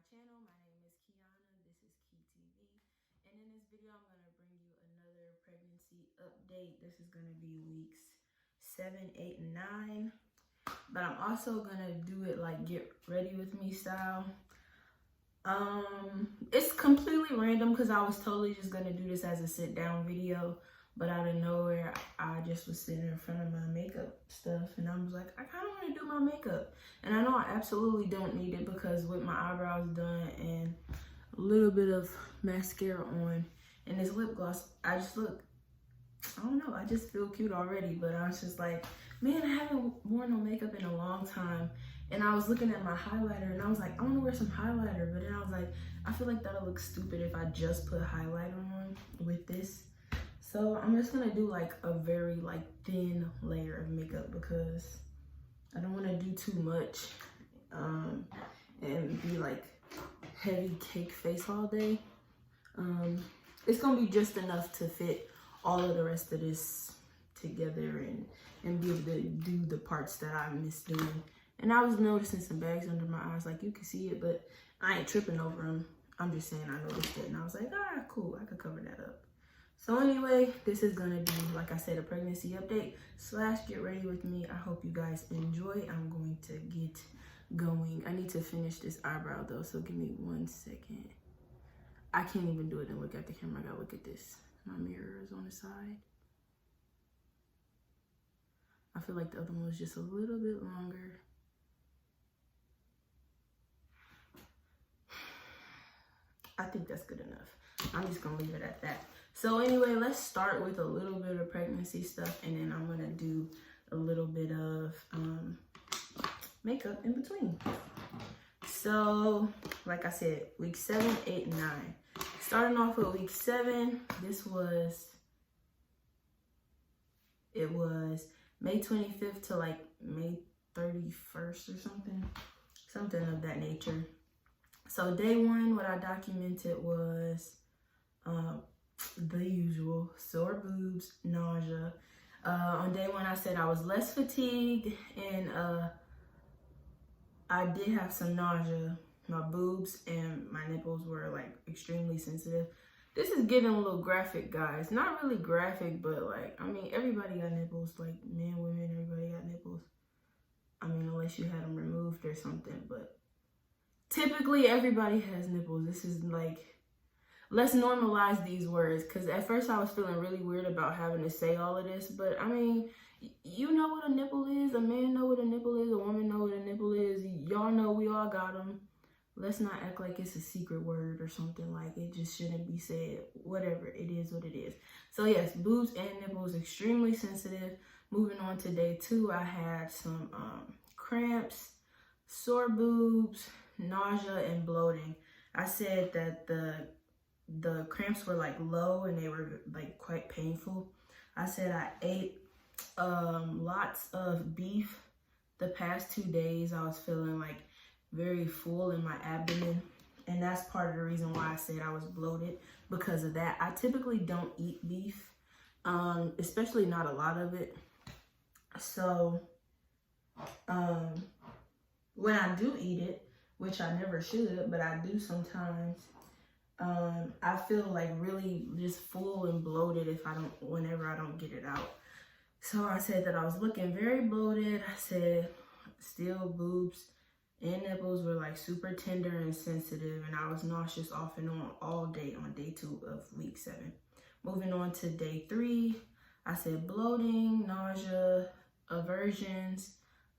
channel. My name is Kiana. This is Key TV. And in this video, I'm going to bring you another pregnancy update. This is going to be weeks 7, 8, and 9. But I'm also going to do it like get ready with me style. It's completely random because I was totally just going to do this as a sit down video. But out of nowhere, I just was sitting in front of my makeup stuff and I was like, I kind of want to do my makeup. And I know I absolutely don't need it because with my eyebrows done and a little bit of mascara on and this lip gloss, I just look, I don't know, I just feel cute already. But I was just like, man, I haven't worn no makeup in a long time. And I was looking at my highlighter and I was like, I want to wear some highlighter. But then I was like, I feel like that'll look stupid if I just put highlighter on with this. So I'm just gonna do like a very like thin layer of makeup because I don't want to do too much and be like heavy cake face all day. It's gonna be just enough to fit all of the rest of this together and be able to do the parts that I miss doing. And I was noticing some bags under my eyes, like you can see it, but I ain't tripping over them. I'm just saying I noticed it and I was like, ah, cool, I could cover that up. So anyway, this is gonna be, like I said, a pregnancy update / get ready with me. I hope you guys enjoy. I'm going to get going. I need to finish this eyebrow though, so give me 1 second. I can't even do it and look at the camera. I gotta look at this. My mirror is on the side. I feel like the other one was just a little bit longer. I think that's good enough. I'm just gonna leave it at that. So anyway, let's start with a little bit of pregnancy stuff and then I'm gonna do a little bit of makeup in between. So, like I said, week 7, 8, and 9. Starting off with week 7, it was May 25th to like May 31st or something of that nature. So day 1, what I documented was the usual: sore boobs, nausea. On day 1, I said I was less fatigued and I did have some nausea. My boobs and my nipples were like extremely sensitive. This is getting a little graphic, guys. Not really graphic, but like, I mean, everybody got nipples, like men, women, everybody got nipples. I mean, unless you had them removed or something, but typically everybody has nipples. This is like, let's normalize these words, because at first I was feeling really weird about having to say all of this, but I mean, you know what a nipple is, a man know what a nipple is, a woman know what a nipple is, y'all know we all got them. Let's not act like it's a secret word or something, like it just shouldn't be said. Whatever, it is what it is. So yes, boobs and nipples, extremely sensitive. Moving on to day 2, I had some cramps, sore boobs, nausea, and bloating. I said that the cramps were like low and they were like quite painful. I said I ate lots of beef the past 2 days. I was feeling like very full in my abdomen, and that's part of the reason why I said I was bloated, because of that. I typically don't eat beef, especially not a lot of it. So when I do eat it, which I never should, but I do sometimes, I feel like really just full and bloated whenever I don't get it out. So I said that I was looking very bloated. I said still boobs and nipples were like super tender and sensitive, and I was nauseous off and on all day on day 2 of week 7. Moving on to day 3, I said bloating, nausea, aversions,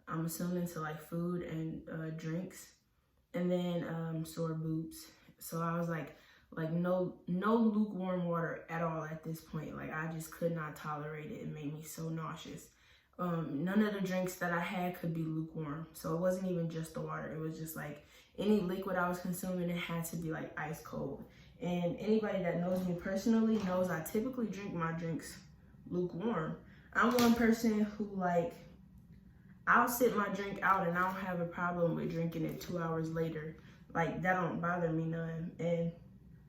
I'm assuming to like food and drinks, and then sore boobs. So I was like no lukewarm water at all at this point. Like I just could not tolerate it. It made me so nauseous. None of the drinks that I had could be lukewarm. So it wasn't even just the water. It was just like any liquid I was consuming, it had to be like ice cold. And anybody that knows me personally knows I typically drink my drinks lukewarm. I'm one person who like, I'll sit my drink out and I don't have a problem with drinking it 2 hours later. Like that don't bother me none. And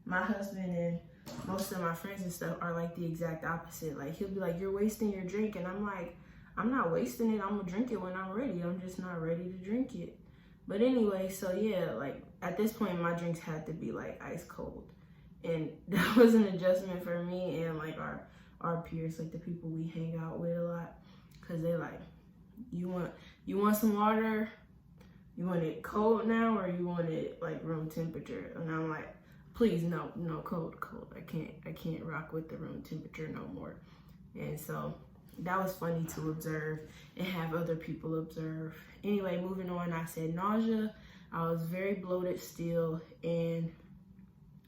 my husband and most of my friends and stuff are like the exact opposite. Like he'll be like, you're wasting your drink. And I'm like, I'm not wasting it. I'm gonna drink it when I'm ready. I'm just not ready to drink it. But anyway, so yeah, like at this point my drinks had to be like ice cold. And that was an adjustment for me and like our peers, like the people we hang out with a lot. Cause they like, you want some water? You want it cold now or you want it like room temperature? And I'm like, please no, cold. I can't rock with the room temperature no more. And so that was funny to observe and have other people observe. Anyway, moving on, I said nausea. I was very bloated still, and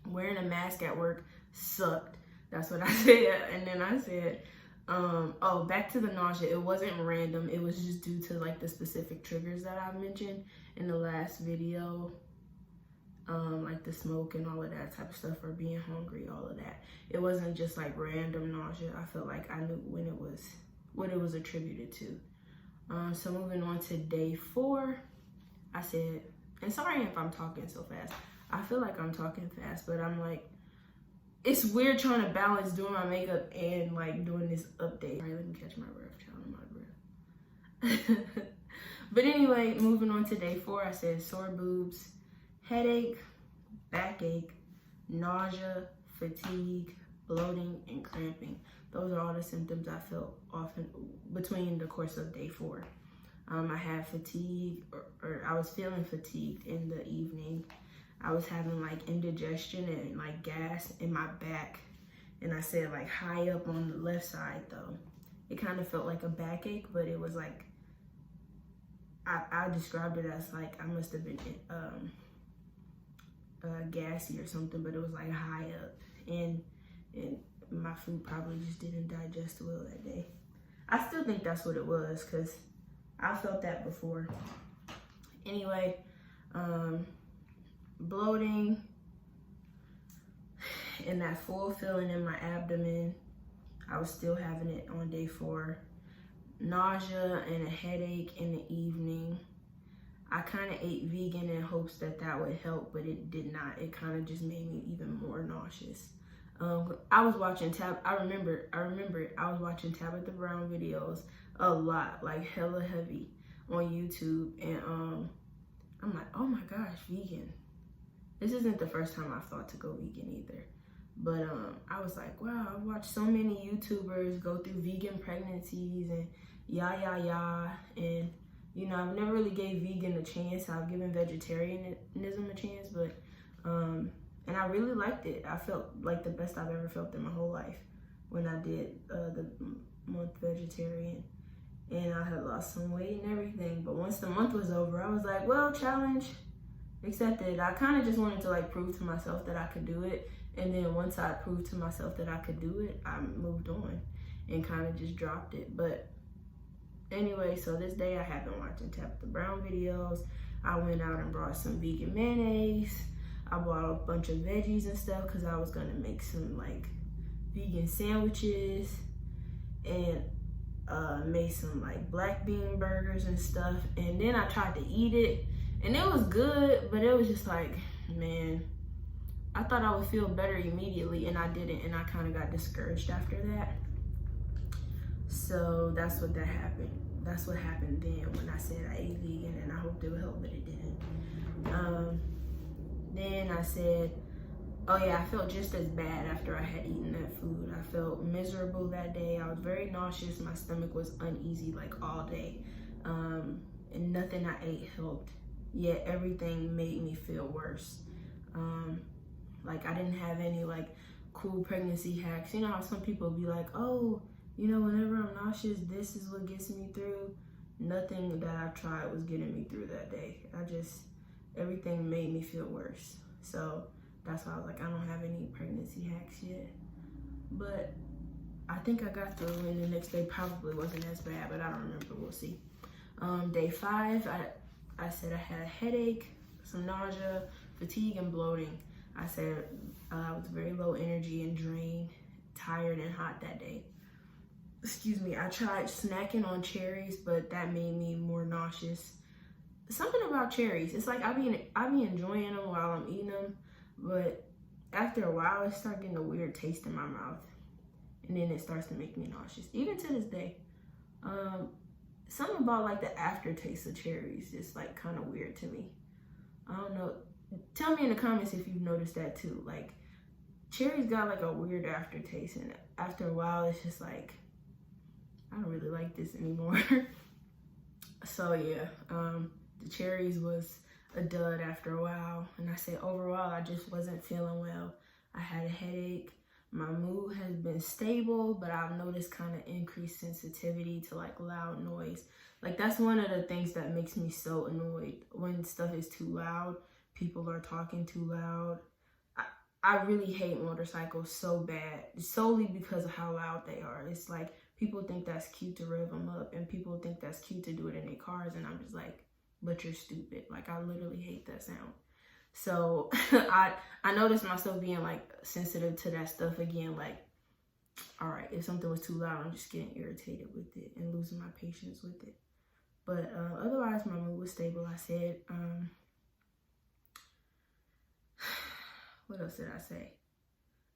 wearing a mask at work sucked. That's what I said. And then I said, oh, back to the nausea. It wasn't random. It was just due to like the specific triggers that I mentioned in the last video. Like the smoke and all of that type of stuff, or being hungry, all of that. It wasn't just like random nausea. I felt like I knew what it was attributed to. So moving on to day 4, I said, and sorry if I'm talking so fast. I feel like I'm talking fast, but I'm like, it's weird trying to balance doing my makeup and like doing this update. All right, let me catch my breath, child, my breath. But anyway, moving on to day 4, I said sore boobs, headache, backache, nausea, fatigue, bloating, and cramping. Those are all the symptoms I felt often between the course of day 4. I had fatigue, or I was feeling fatigued in the evening. I was having like indigestion and like gas in my back. And I said like high up on the left side though. It kind of felt like a backache, but it was like, I described it as like I must have been gassy or something, but it was like high up, and my food probably just didn't digest well that day. I still think that's what it was, because I felt that before. Anyway, bloating and that full feeling in my abdomen, I was still having it on day 4. Nausea and a headache in the evening. I kind of ate vegan in hopes that would help, but it did not. It kind of just made me even more nauseous. I was watching I remember I was watching Tabitha Brown videos a lot, like hella heavy on YouTube, and I'm like, oh my gosh, vegan. This isn't the first time I've thought to go vegan either. But I was like, wow, I've watched so many YouTubers go through vegan pregnancies and and you know, I've never really gave vegan a chance. I've given vegetarianism a chance, but and I really liked it. I felt like the best I've ever felt in my whole life when I did the month vegetarian, and I had lost some weight and everything. But once the month was over, I was like, well, challenge accepted. I kind of just wanted to like prove to myself that I could do it, and then once I proved to myself that I could do it, I moved on and kind of just dropped it. But anyway, so this day I have been watching Tabitha Brown videos. I went out and brought some vegan mayonnaise. I bought a bunch of veggies and stuff because I was gonna make some like vegan sandwiches, and made some like black bean burgers and stuff. And then I tried to eat it, and it was good, but it was just like, man, I thought I would feel better immediately, and I didn't, and I kind of got discouraged after that. So that's what happened. That's what happened then when I said I ate vegan, and I hoped it would help, but it didn't. Then I said, oh yeah, I felt just as bad after I had eaten that food. I felt miserable that day. I was very nauseous. My stomach was uneasy like all day. And nothing I ate helped. Yet everything made me feel worse. Like I didn't have any like cool pregnancy hacks. You know how some people be like, oh, you know, whenever I'm nauseous, this is what gets me through. Nothing that I tried was getting me through that day. Everything made me feel worse. So that's why I was like, I don't have any pregnancy hacks yet. But I think I got through, and the next day probably wasn't as bad, but I don't remember, we'll see. Day 5, I said I had a headache, some nausea, fatigue, and bloating. I said I was very low energy and drained, tired and hot that day. Excuse me, I tried snacking on cherries, but that made me more nauseous. Something about cherries, it's like I be enjoying them while I'm eating them, but after a while it starts getting a weird taste in my mouth, and then it starts to make me nauseous, even to this day. something about like the aftertaste of cherries is like kind of weird to me. I don't know. Tell me in the comments if you've noticed that too. Like cherries got like a weird aftertaste, and after a while it's just like, I don't really like this anymore. So yeah, the cherries was a dud after a while. And I said overall, I just wasn't feeling well. I had a headache. My mood has been stable, but I've noticed kind of increased sensitivity to like loud noise. Like that's one of the things that makes me so annoyed when stuff is too loud. People are talking too loud. I really hate motorcycles so bad, solely because of how loud they are. It's like people think that's cute to rev them up, and people think that's cute to do it in their cars, and I'm just like, but you're stupid. Like I literally hate that sound. So I noticed myself being like sensitive to that stuff again. Like, all right, if something was too loud, I'm just getting irritated with it and losing my patience with it. But otherwise, my mood was stable. I said, what else did I say?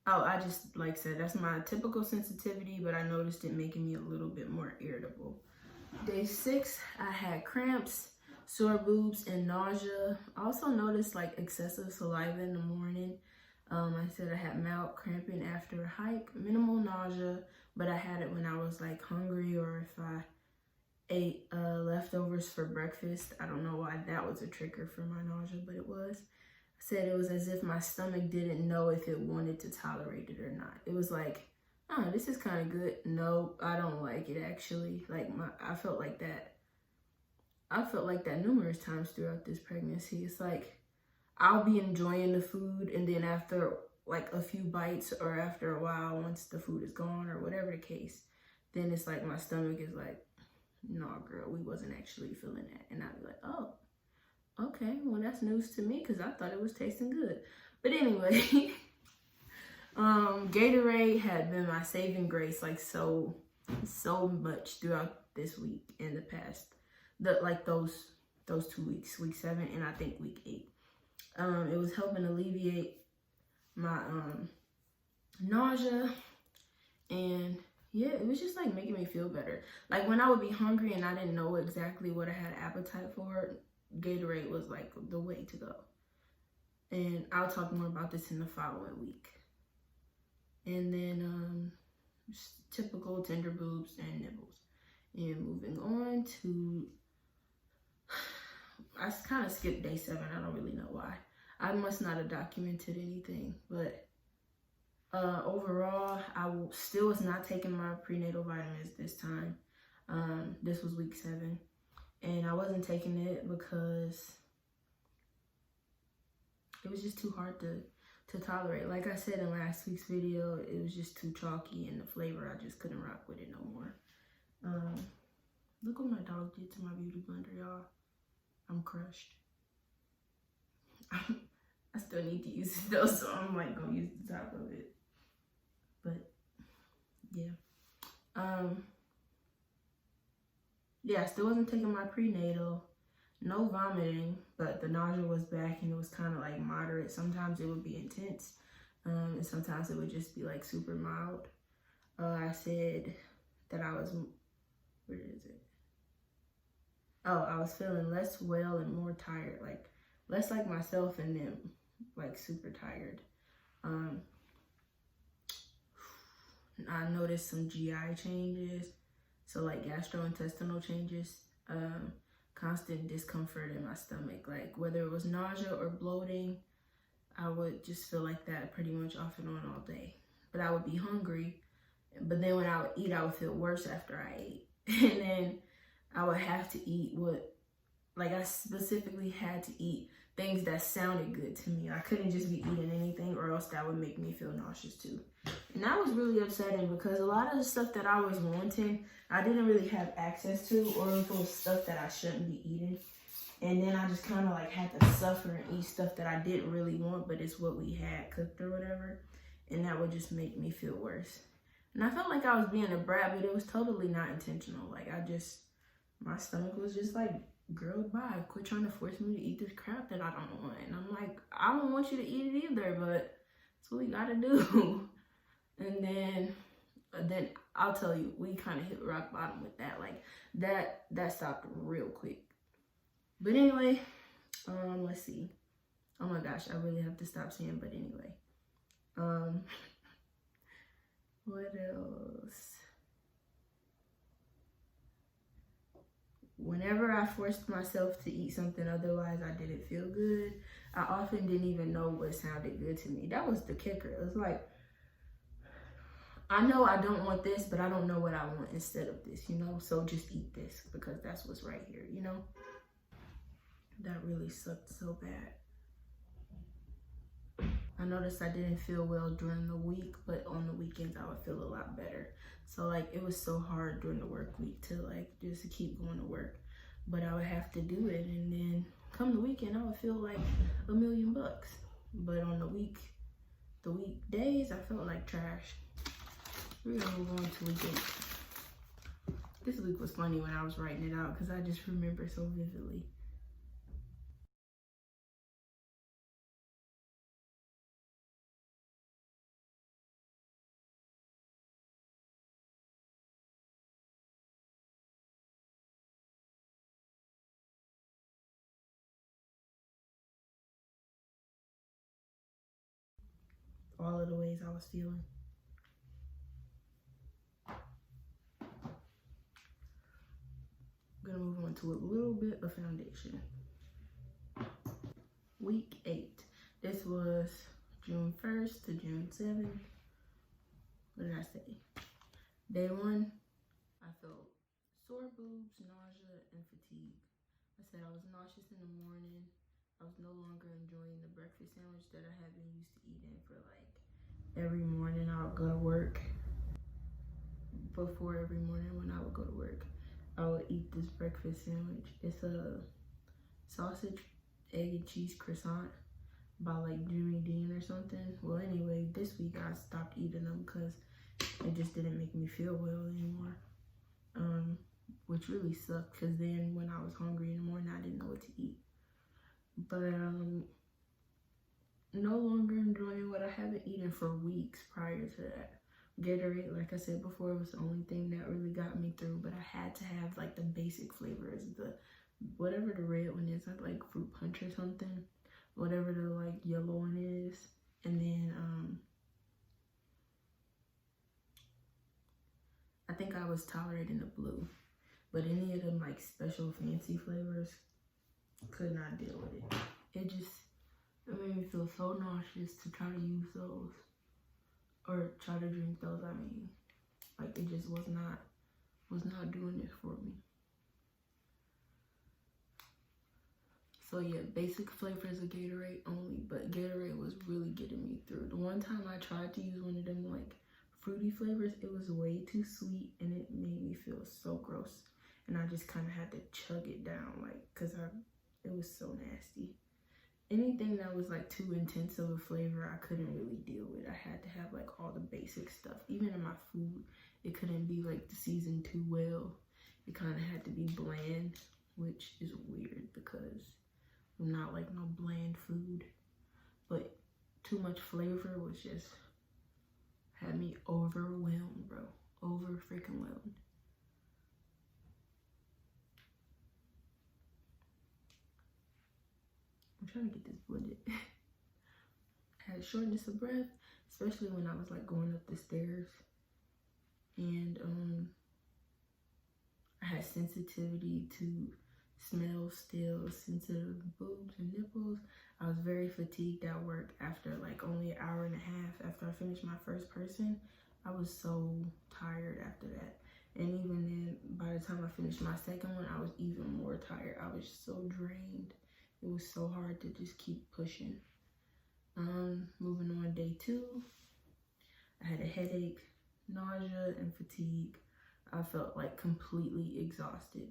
Oh, I just, like said, that's my typical sensitivity, but I noticed it making me a little bit more irritable. Day 6, I had cramps, sore boobs, and nausea. I also noticed like excessive saliva in the morning. I said I had mild cramping after a hike, minimal nausea, but I had it when I was like hungry or if I ate leftovers for breakfast. I don't know why that was a trigger for my nausea, but it was. I said it was as if my stomach didn't know if it wanted to tolerate it or not. It was like, oh, this is kind of good. No, I don't like it actually. Like I felt like that. I felt like that numerous times throughout this pregnancy. It's like I'll be enjoying the food, and then after like a few bites or after a while, once the food is gone or whatever the case, then it's like my stomach is like, no, girl, we wasn't actually feeling that. And I'd be like, oh, okay, well that's news to me because I thought it was tasting good. But anyway, Gatorade had been my saving grace like so much throughout this week and the past, those 2 weeks, week 7 and I think week 8. It was helping alleviate my nausea, and yeah, it was just like making me feel better. Like when I would be hungry and I didn't know exactly what I had appetite for, Gatorade was like the way to go. And I'll talk more about this in the following week. And then typical tender boobs and nibbles. And moving on to, I kind of skipped day 7. I don't really know why. I must not have documented anything, but overall, I still was not taking my prenatal vitamins this time. This was week 7, and I wasn't taking it because it was just too hard to tolerate. Like I said in last week's video, it was just too chalky, and the flavor, I just couldn't rock with it no more. Look what my dog did to my beauty blender, y'all. I'm crushed. I still need to use it though, so I'm like gonna use the top of it. But yeah. Yeah, I still wasn't taking my prenatal. No vomiting, but the nausea was back and it was kind of like moderate. Sometimes it would be intense, and sometimes it would just be like super mild. I said that I was, where is it? Oh, I was feeling less well and more tired, like less like myself and then like super tired. I noticed some GI changes, so like gastrointestinal changes, constant discomfort in my stomach, like whether it was nausea or bloating, I would just feel like that pretty much off and on all day. But I would be hungry, but then when I would eat, I would feel worse after I ate. And then I would have to eat I specifically had to eat things that sounded good to me. I couldn't just be eating anything or else that would make me feel nauseous too. And that was really upsetting because a lot of the stuff that I was wanting, I didn't really have access to, or if it was stuff that I shouldn't be eating. And then I just kind of like had to suffer and eat stuff that I didn't really want, but it's what we had cooked or whatever. And that would just make me feel worse. And I felt like I was being a brat, but it was totally not intentional. Like my stomach was just like, girl, bye. Quit trying to force me to eat this crap that I don't want. And I'm like, I don't want you to eat it either, but that's what we gotta do. And then I'll tell you, we kind of hit rock bottom with that. Like that stopped real quick. But anyway, let's see. Oh my gosh, I really have to stop saying but anyway. What else? Whenever I forced myself to eat something otherwise I didn't feel good, I often didn't even know what sounded good to me. That was the kicker. It was like, I know I don't want this, but I don't know what I want instead of this, you know? So just eat this because that's what's right here, you know? That really sucked so bad. I noticed I didn't feel well during the week, but on the weekends I would feel a lot better. So like it was so hard during the work week to like just keep going to work, but I would have to do it, and then come the weekend I would feel like $1,000,000. But on the weekdays I felt like trash. We're gonna move on to weekend. This week was funny when I was writing it out because I just remember so vividly. All of the ways I was feeling. I'm gonna move on to a little bit of foundation. Week 8. This was June 1st to June 7th. What did I say? Day 1, I felt sore boobs, nausea, and fatigue. I said I was nauseous in the morning. I was no longer enjoying the breakfast sandwich that I had been used to eating for like every morning I would go to work. Before every morning when I would go to work, I would eat this breakfast sandwich. It's a sausage, egg, and cheese croissant by like Jimmy Dean or something. Well, anyway, this week I stopped eating them because it just didn't make me feel well anymore. Which really sucked because then when I was hungry in the morning, I didn't know what to eat. But no longer enjoying what I haven't eaten for weeks prior to that. Gatorade, like I said before, was the only thing that really got me through, but I had to have like the basic flavors, the whatever the red one is, like fruit punch or something, whatever the like yellow one is, and then I think I was tolerating the blue, but any of them like special fancy flavors, could not deal with it. It made me feel so nauseous to try to use those or try to drink those. I mean, like it just was not doing it for me. So yeah, basic flavors of Gatorade only, but Gatorade was really getting me through. The one time I tried to use one of them like fruity flavors, it was way too sweet and it made me feel so gross. And I just kind of had to chug it down, like, cause it was so nasty. Anything that was like too intense of a flavor, I couldn't really deal with. I had to have like all the basic stuff. Even in my food, it couldn't be like seasoned too well. It kind of had to be bland, which is weird because I'm not like no bland food. But too much flavor was just, had me overwhelmed, bro. Over freaking whelmed. I'm trying to get this blended. I had shortness of breath, especially when I was like going up the stairs. And I had sensitivity to smell still, sensitive boobs and nipples. I was very fatigued at work after like only an hour and a half after I finished my first person. I was so tired after that. And even then, by the time I finished my second one, I was even more tired. I was so drained. It was so hard to just keep pushing. Moving on, day 2, I had a headache, nausea, and fatigue. I felt like completely exhausted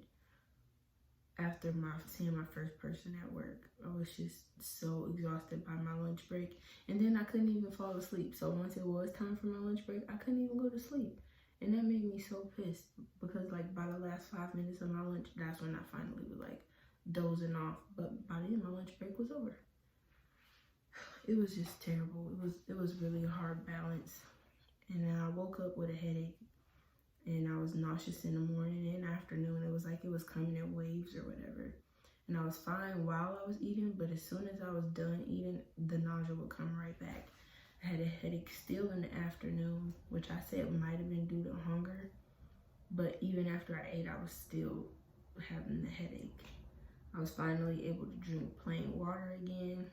after seeing my first person at work. I was just so exhausted by my lunch break. And then I couldn't even fall asleep. So once it was time for my lunch break, I couldn't even go to sleep. And that made me so pissed because like by the last 5 minutes of my lunch, that's when I finally was like dozing off. But by the end, my lunch break was over. It was just terrible. It was really a hard balance. And then I woke up with a headache and I was nauseous in the morning and afternoon. It was like it was coming in waves or whatever. And I was fine while I was eating, but as soon as I was done eating, the nausea would come right back. I had a headache still in the afternoon, which I said might have been due to hunger. But even after I ate, I was still having the headache. I was finally able to drink plain water again.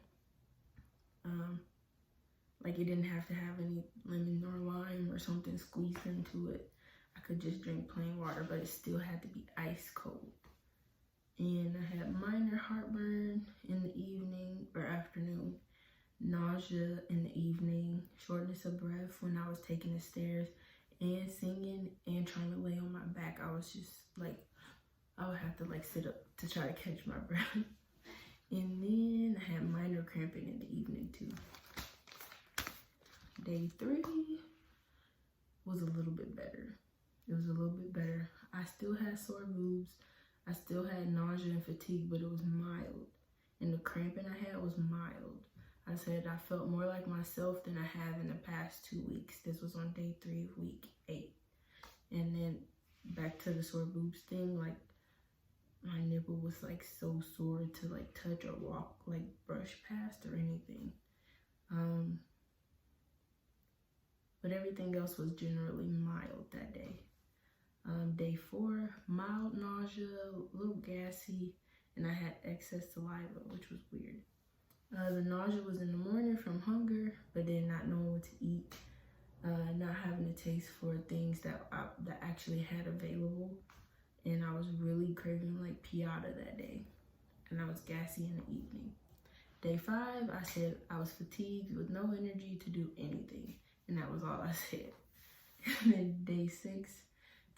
Like it didn't have to have any lemon or lime or something squeezed into it. I could just drink plain water, but it still had to be ice cold. And I had minor heartburn in the evening or afternoon, nausea in the evening, shortness of breath when I was taking the stairs and singing and trying to lay on my back. I was just like, I would have to like sit up to try to catch my breath. And then I had minor cramping in the evening too. Day 3 was a little bit better. It was a little bit better. I still had sore boobs. I still had nausea and fatigue, but it was mild. And the cramping I had was mild. I said I felt more like myself than I have in the past 2 weeks. This was on day 3 of week 8. And then back to the sore boobs thing, like my nipple was like so sore to like touch or walk, like brush past or anything. But everything else was generally mild that day. Day 4, mild nausea, a little gassy, and I had excess saliva, which was weird. The nausea was in the morning from hunger, but then not knowing what to eat, not having a taste for things that actually had available, and I was really craving like piata that day, and I was gassy in the evening. Day 5, I said I was fatigued with no energy to do anything, and that was all I said. And then day 6,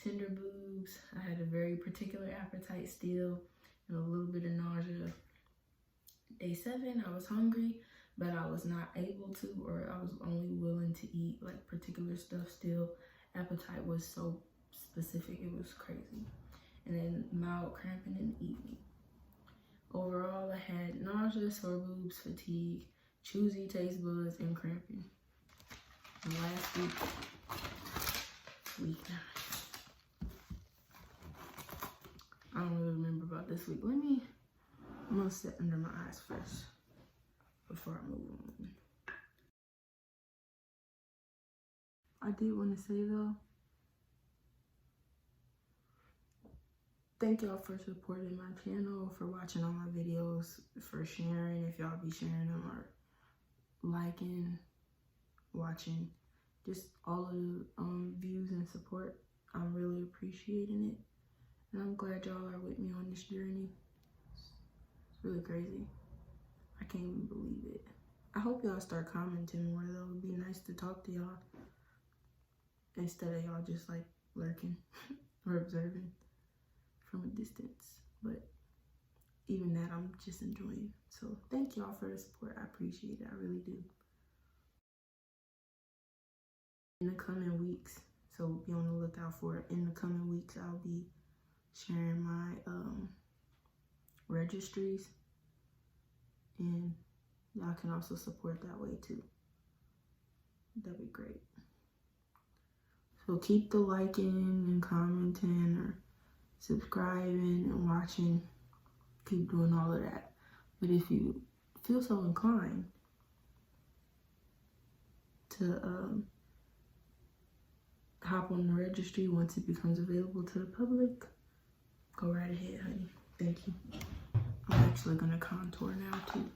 tender boobs. I had a very particular appetite still and a little bit of nausea. Day 7, I was hungry, but I was not able to, or I was only willing to eat like particular stuff still. Appetite was so specific, it was crazy. And then mild cramping in the evening. Overall, I had nausea, sore boobs, fatigue, choosy taste buds, and cramping. And last week, week 9. I don't really remember about this week. I'm gonna sit under my eyes first before I move on. I did want to say though, thank y'all for supporting my channel, for watching all my videos, for sharing if y'all be sharing them, or liking, watching, just all of the views and support. I'm really appreciating it, and I'm glad y'all are with me on this journey. It's really crazy. I can't even believe it. I hope y'all start commenting more though. It'd be nice to talk to y'all instead of y'all just like lurking or observing from a distance. But even that, I'm just enjoying. So thank y'all for the support. I appreciate it. I really do. In the coming weeks, so be on the lookout for it. In the coming weeks, I'll be sharing my registries, and y'all can also support that way too. That'd be great. So keep the liking and commenting or subscribing and watching. Keep doing all of that. But if you feel so inclined to hop on the registry once it becomes available to the public, go right ahead, honey. Thank you. I'm actually gonna contour now too.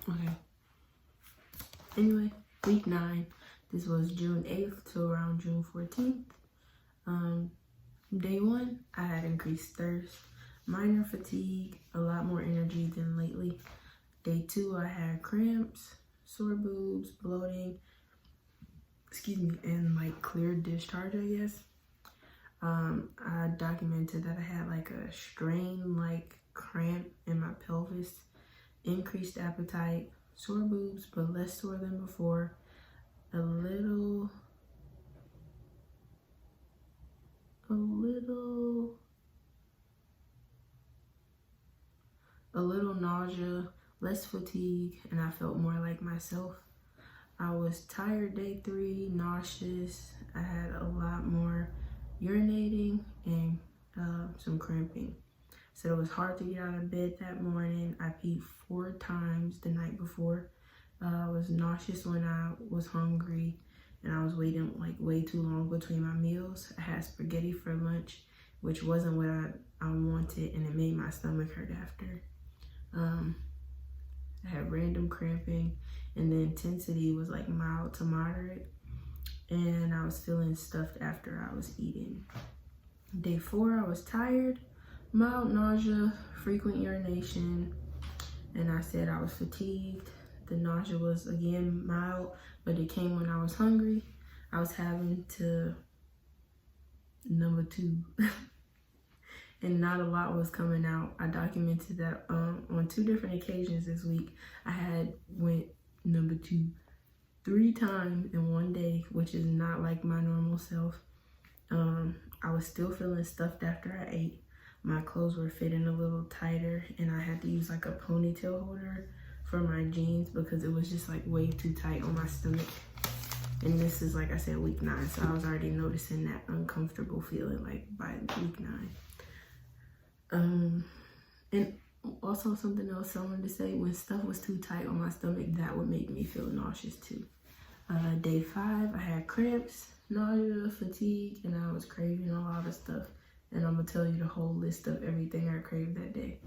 Okay. Anyway, week 9. This was June 8th to around June 14th. Day 1, I had increased thirst, minor fatigue, a lot more energy than lately. Day 2, I had cramps, sore boobs, bloating, and like clear discharge, I guess. I documented that I had like a strain like cramp in my pelvis, increased appetite, sore boobs but less sore than before, a little nausea, less fatigue, and I felt more like myself. I was tired day 3, nauseous. I had a lot more urinating and some cramping. So it was hard to get out of bed that morning. I peed 4 times the night before. I was nauseous when I was hungry, and I was waiting like way too long between my meals. I had spaghetti for lunch, which wasn't what I wanted, and it made my stomach hurt after. I had random cramping, and the intensity was like mild to moderate, and I was feeling stuffed after I was eating. Day 4, I was tired, mild nausea, frequent urination, and I said I was fatigued. The nausea was again mild, but it came when I was hungry. I was having to number 2 and not a lot was coming out. I documented that on 2 different occasions this week. I had went number 2 3 times in one day, which is not like my normal self. I was still feeling stuffed after I ate. My clothes were fitting a little tighter, and I had to use like a ponytail holder for my jeans because it was just like way too tight on my stomach. And this is, like I said, week 9, so I was already noticing that uncomfortable feeling like by week 9. And also something else I wanted to say, when stuff was too tight on my stomach, that would make me feel nauseous too. Day 5, I had cramps, nausea, fatigue, and I was craving a lot of stuff. And I'm gonna tell you the whole list of everything I craved that day.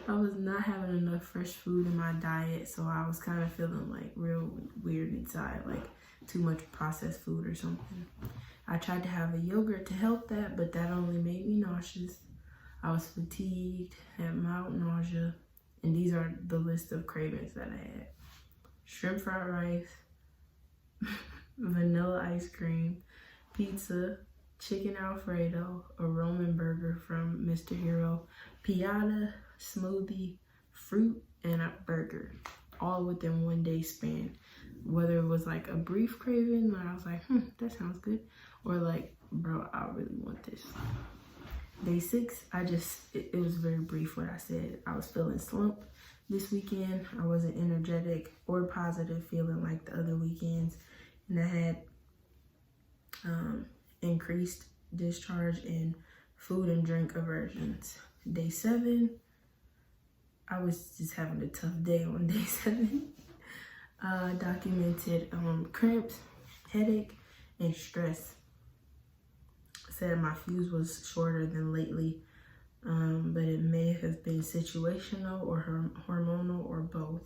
I was not having enough fresh food in my diet, so I was kind of feeling like real weird inside, like too much processed food or something. I tried to have a yogurt to help that, but that only made me nauseous. I was fatigued, had mild nausea, and these are the list of cravings that I had. Shrimp fried rice, vanilla ice cream, pizza, chicken Alfredo, a Roman burger from Mr. Hero, piata, smoothie, fruit, and a burger, all within 1 day span. Whether it was like a brief craving when I was like, that sounds good, or like, bro, I really want this. Day 6, it was very brief what I said. I was feeling slumped this weekend. I wasn't energetic or positive feeling like the other weekends, and I had increased discharge and food and drink aversions. Day 7, I was just having a tough day on day 7. Documented cramps, headache, and stress. Said my fuse was shorter than lately, but it may have been situational or hormonal or both.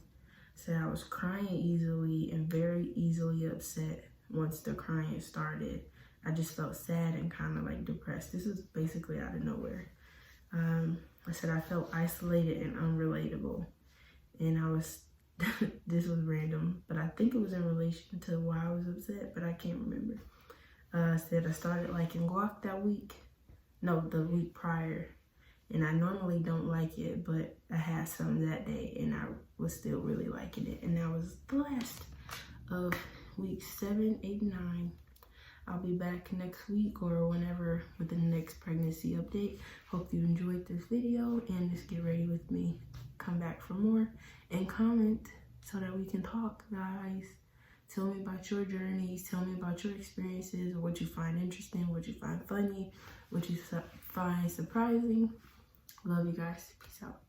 Said I was crying easily and very easily upset once the crying started. I just felt sad and kind of like depressed. This was basically out of nowhere. I said I felt isolated and unrelatable, and I was this was random, but I think it was in relation to why I was upset, but I can't remember. Said I started liking guac that week. No, the week prior. And I normally don't like it, but I had some that day and I was still really liking it. And that was the last of week 7, 8, and 9. I'll be back next week or whenever with the next pregnancy update. Hope you enjoyed this video and just get ready with me. Come back for more and comment so that we can talk, guys. Tell me about your journeys. Tell me about your experiences, or what you find interesting, what you find funny, what you find surprising. Love you guys. Peace out.